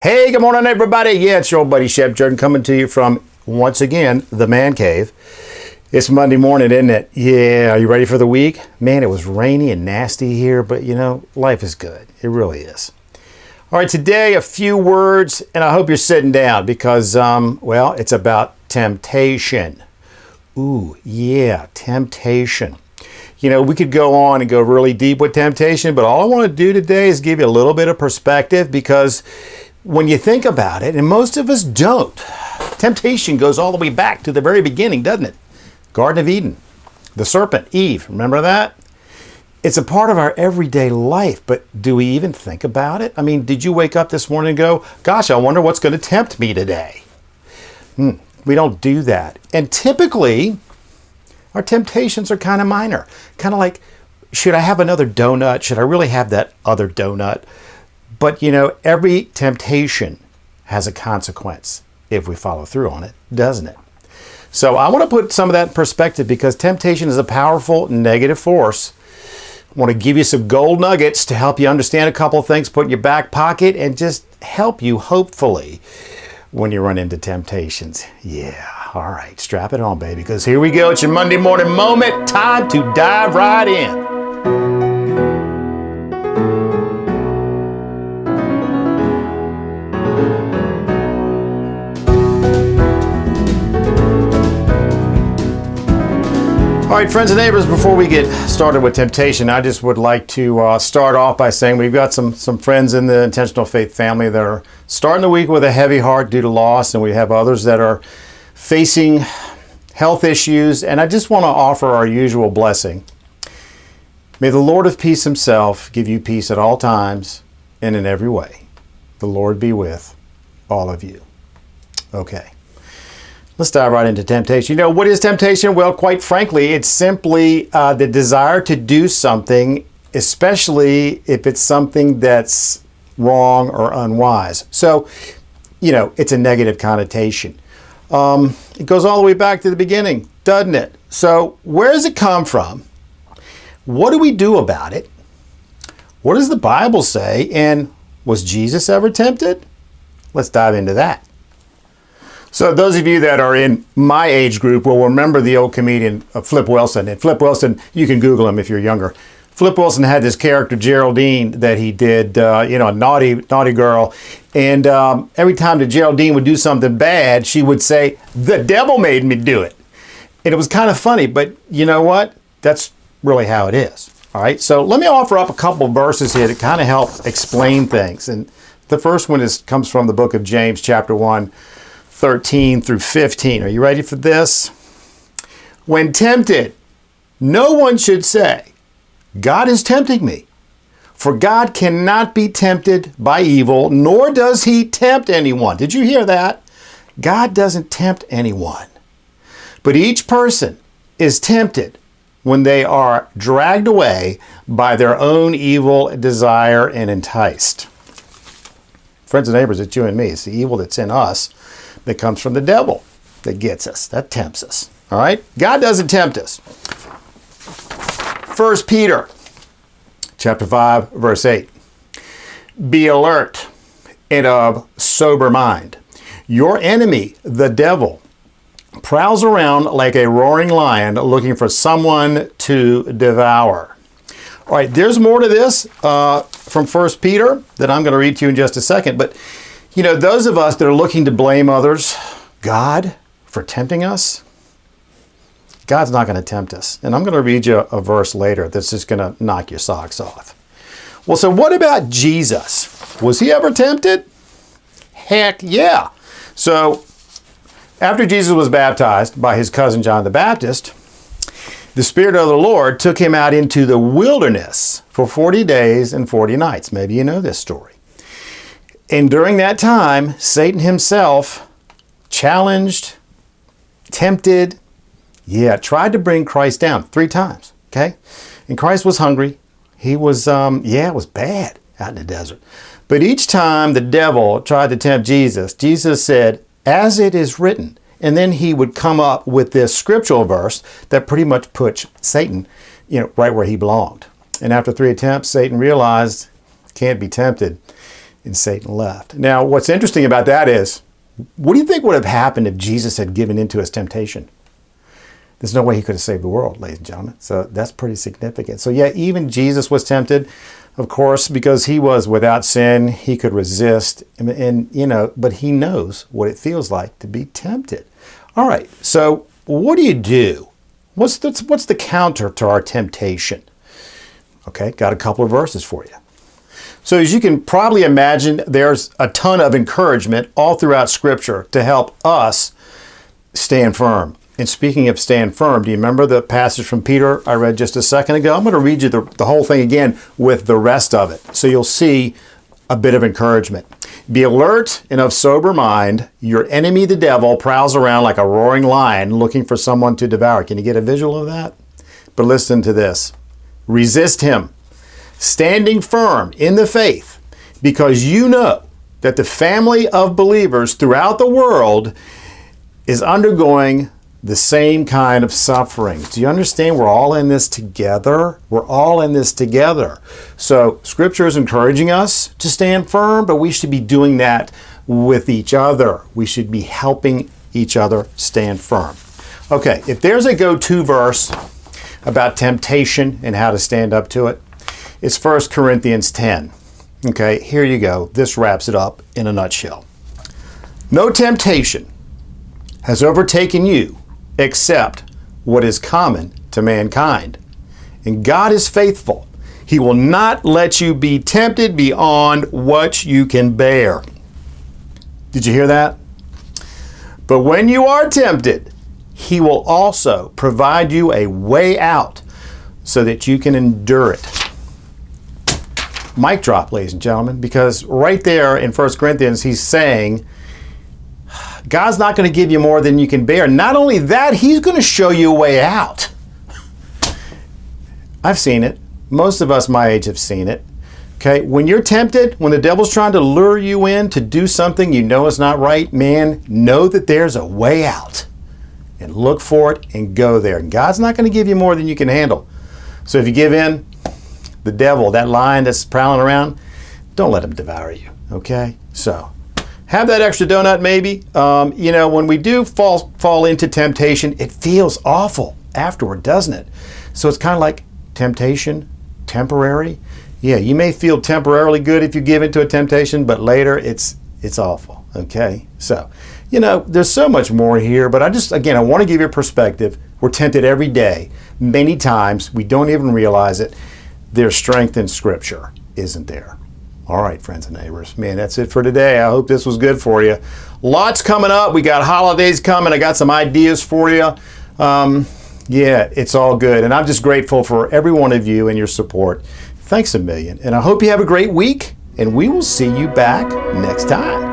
Hey, good morning, everybody. Yeah, it's your old buddy Shep Jordan coming to you from, once again, the man cave. It's Monday morning, isn't it? Yeah, are you ready for the week? Man, it was rainy and nasty here, but you know, life is good. It really is. All right, today, a few words, and I hope you're sitting down because, well, it's about temptation. Ooh, yeah, temptation. You know, we could go on and go really deep with temptation, but all I want to do today is give you a little bit of perspective because when you think about it, and most of us don't, temptation goes all the way back to the very beginning, doesn't it? Garden of Eden, the serpent, Eve, remember that? It's a part of our everyday life, but do we even think about it? I mean, did you wake up this morning and go, gosh, I wonder what's going to tempt me today? We don't do that. And typically, our temptations are kind of minor. Kind of like, should I have another donut? Should I really have that other donut? But you know, every temptation has a consequence if we follow through on it, doesn't it? So I want to put some of that in perspective because temptation is a powerful negative force. I want to give you some gold nuggets to help you understand a couple of things, put in your back pocket, and just help you, hopefully, when you run into temptations. Yeah, all right, strap it on, baby, because here we go. It's your Monday morning moment. Time to dive right in. All right, friends and neighbors, before we get started with temptation, I just would like to start off by saying we've got some friends in the Intentional Faith family that are starting the week with a heavy heart due to loss, and we have others that are facing health issues, and I just want to offer our usual blessing. May the Lord of peace himself give you peace at all times and in every way. The Lord be with all of you. Okay. Let's dive right into temptation. You know, what is temptation? Well, quite frankly, it's simply the desire to do something, especially if it's something that's wrong or unwise. So, you know, it's a negative connotation. It goes all the way back to the beginning, doesn't it? So where does it come from? What do we do about it? What does the Bible say? And was Jesus ever tempted? Let's dive into that. So those of you that are in my age group will remember the old comedian Flip Wilson. And Flip Wilson, you can Google him if you're younger. Flip Wilson had this character Geraldine that he did, a naughty girl. And every time that Geraldine would do something bad, she would say, "The devil made me do it." And it was kind of funny, but you know what? That's really how it is. All right, so let me offer up a couple of verses here that kind of help explain things. And the first one comes from the book of James, chapter 1. 13 through 15. Are you ready for this? When tempted, no one should say, "God is tempting me." For God cannot be tempted by evil, nor does he tempt anyone. Did you hear that? God doesn't tempt anyone. But each person is tempted when they are dragged away by their own evil desire and enticed. Friends and neighbors, it's you and me. It's the evil that's in us that comes from the devil that gets us, that tempts us. All right? God doesn't tempt us. 1 Peter chapter 5, verse 8. Be alert and of sober mind. Your enemy, the devil, prowls around like a roaring lion looking for someone to devour. All right, there's more to this from 1 Peter that I'm going to read to you in just a second, but you know, those of us that are looking to blame others, God, for tempting us, God's not going to tempt us. And I'm going to read you a verse later that's just going to knock your socks off. Well, so what about Jesus? Was he ever tempted? Heck yeah. So after Jesus was baptized by his cousin John the Baptist, the Spirit of the Lord took him out into the wilderness for 40 days and 40 nights. Maybe you know this story. And during that time, Satan himself challenged, tempted, tried to bring Christ down 3 times, okay? And Christ was hungry. He was, it was bad out in the desert. But each time the devil tried to tempt Jesus, Jesus said, "As it is written." And then he would come up with this scriptural verse that pretty much puts Satan, right where he belonged. And after 3 attempts, Satan realized, can't be tempted. and Satan left. Now, what's interesting about that is, what do you think would have happened if Jesus had given into his temptation? There's no way he could have saved the world, ladies and gentlemen. So that's pretty significant. So yeah, even Jesus was tempted, of course, because he was without sin. He could resist, and but he knows what it feels like to be tempted. All right, so what do you do? What's the counter to our temptation? Okay, got a couple of verses for you. So as you can probably imagine, there's a ton of encouragement all throughout Scripture to help us stand firm. And speaking of stand firm, do you remember the passage from Peter I read just a second ago? I'm going to read you the whole thing again with the rest of it, so you'll see a bit of encouragement. Be alert and of sober mind. Your enemy, the devil, prowls around like a roaring lion looking for someone to devour. Can you get a visual of that? But listen to this. Resist him, standing firm in the faith, because you know that the family of believers throughout the world is undergoing the same kind of suffering. Do you understand? We're all in this together. We're all in this together. So Scripture is encouraging us to stand firm, but we should be doing that with each other. We should be helping each other stand firm. Okay, if there's a go-to verse about temptation and how to stand up to it, it's 1 Corinthians 10. Okay, here you go. This wraps it up in a nutshell. No temptation has overtaken you except what is common to mankind. And God is faithful. He will not let you be tempted beyond what you can bear. Did you hear that? But when you are tempted, He will also provide you a way out so that you can endure it. Mic drop, ladies and gentlemen, because right there in 1 Corinthians, he's saying, God's not going to give you more than you can bear. Not only that, He's going to show you a way out. I've seen it. Most of us my age have seen it. Okay, when you're tempted, when the devil's trying to lure you in to do something you know is not right, man, know that there's a way out. And look for it and go there. And God's not going to give you more than you can handle. So if you give in, the devil, that lion that's prowling around, don't let him devour you. Okay? So have that extra donut maybe. When we do fall into temptation, it feels awful afterward, doesn't it? So it's kind of like temptation, temporary. Yeah, you may feel temporarily good if you give into a temptation, but later it's awful. Okay? So, there's so much more here, but I want to give you a perspective. We're tempted every day. Many times we don't even realize it. There's strength in Scripture, isn't there? All right, friends and neighbors. Man, that's it for today. I hope this was good for you. Lots coming up. We got holidays coming. I got some ideas for you. It's all good. And I'm just grateful for every one of you and your support. Thanks a million. And I hope you have a great week. And we will see you back next time.